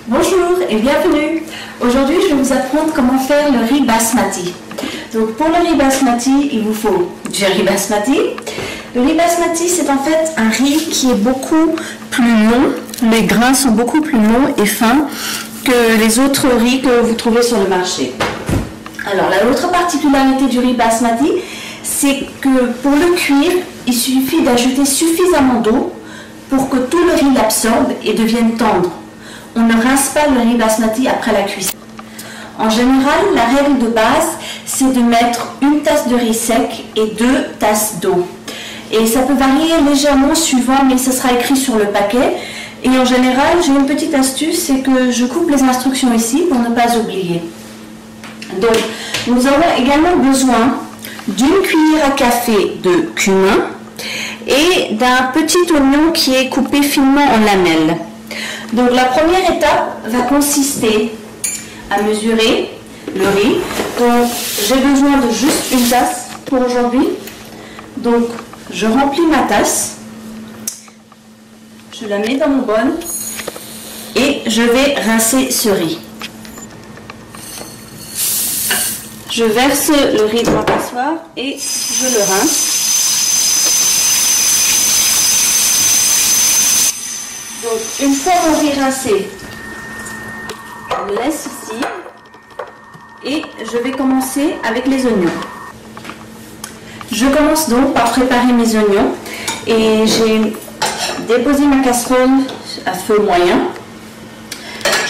Bonjour et bienvenue. Aujourd'hui, je vais vous apprendre comment faire le riz basmati. Donc, pour le riz basmati, il vous faut du riz basmati. Le riz basmati, c'est en fait un riz qui est beaucoup plus long. Les grains sont beaucoup plus longs et fins que les autres riz que vous trouvez sur le marché. Alors, l'autre particularité du riz basmati, c'est que pour le cuire, il suffit d'ajouter suffisamment d'eau pour que tout le riz l'absorbe et devienne tendre. On ne rince pas le riz basmati après la cuisson. En général, la règle de base, c'est de mettre une tasse de riz sec et 2 tasses d'eau. Et ça peut varier légèrement suivant, mais ce sera écrit sur le paquet. Et en général, j'ai une petite astuce, c'est que je coupe les instructions ici pour ne pas oublier. Donc, nous avons également besoin d'une cuillère à café de cumin et d'un petit oignon qui est coupé finement en lamelles. Donc la première étape va consister à mesurer le riz. Donc j'ai besoin de juste une tasse pour aujourd'hui. Donc je remplis ma tasse, je la mets dans mon bol et je vais rincer ce riz. Je verse le riz dans ma passoire et je le rince. Donc, une fois mon riz rincé, je le laisse ici et je vais commencer avec les oignons. Je commence donc par préparer mes oignons et j'ai déposé ma casserole à feu moyen.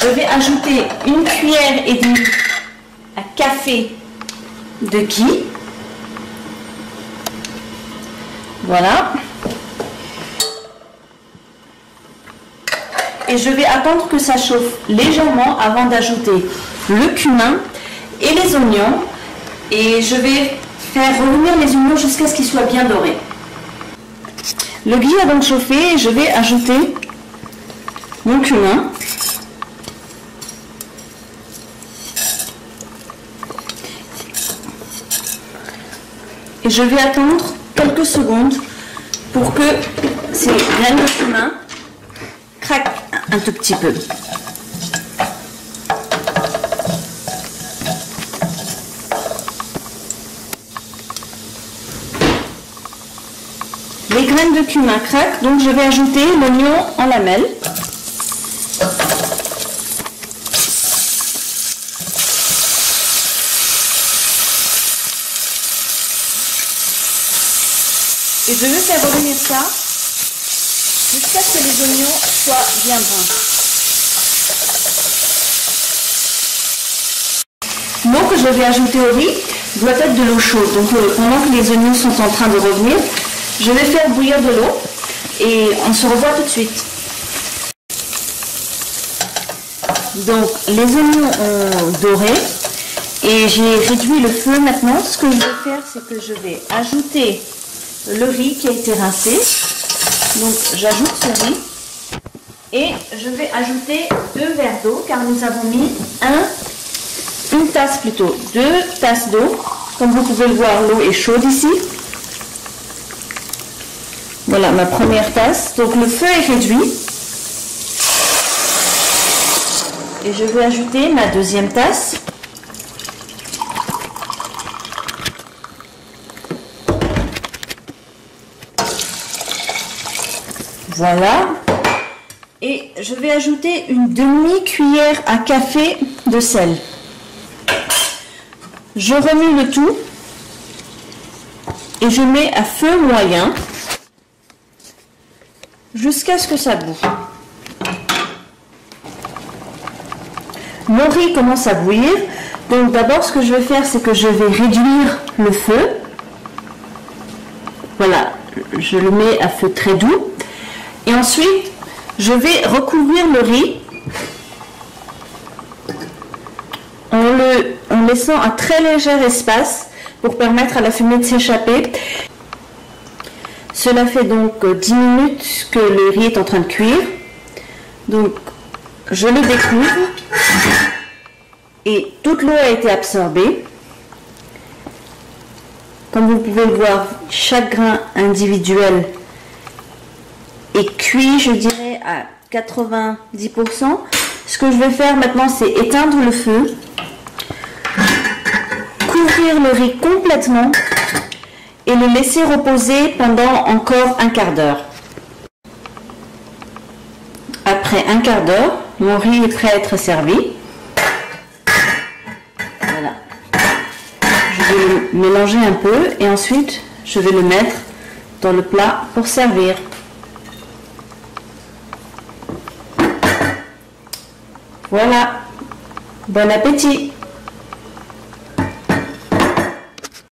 Je vais ajouter une cuillère et demie à café de ghee. Voilà. Et je vais attendre que ça chauffe légèrement avant d'ajouter le cumin et les oignons. Et je vais faire revenir les oignons jusqu'à ce qu'ils soient bien dorés. Le ghee a donc chauffé et je vais ajouter mon cumin. Et je vais attendre quelques secondes pour que ces graines de cumin craquent un tout petit peu. Les graines de cumin craquent, donc je vais ajouter l'oignon en lamelles. Et je vais faire revenir ça jusqu'à ce que les oignons soient bien bruns. L'eau que je vais ajouter au riz doit être de l'eau chaude. Donc pendant que les oignons sont en train de revenir, je vais faire bouillir de l'eau et on se revoit tout de suite. Donc les oignons ont doré et j'ai réduit le feu maintenant. Ce que je vais faire, c'est que je vais ajouter le riz qui a été rincé. Donc j'ajoute ce riz et je vais ajouter 2 verres d'eau car nous avons mis 2 tasses d'eau. Comme vous pouvez le voir, l'eau est chaude ici. Voilà ma première tasse. Donc le feu est réduit. Et je vais ajouter ma deuxième tasse. Voilà. Et je vais ajouter une demi-cuillère à café de sel. Je remue le tout et je mets à feu moyen jusqu'à ce que ça boue. Mon riz commence à bouillir. Donc d'abord ce que je vais faire, c'est que je vais réduire le feu. Voilà, je le mets à feu très doux. Et ensuite, je vais recouvrir le riz en laissant un très léger espace pour permettre à la fumée de s'échapper. Cela fait donc 10 minutes que le riz est en train de cuire. Donc, je le découvre et toute l'eau a été absorbée. Comme vous pouvez le voir, chaque grain individuel est cuit, je dirais, à 90%. Ce que je vais faire maintenant, c'est éteindre le feu, couvrir le riz complètement et le laisser reposer pendant encore un quart d'heure. Après un quart d'heure, mon riz est prêt à être servi. Voilà. Je vais le mélanger un peu et ensuite je vais le mettre dans le plat pour servir. Voilà. Bon appétit!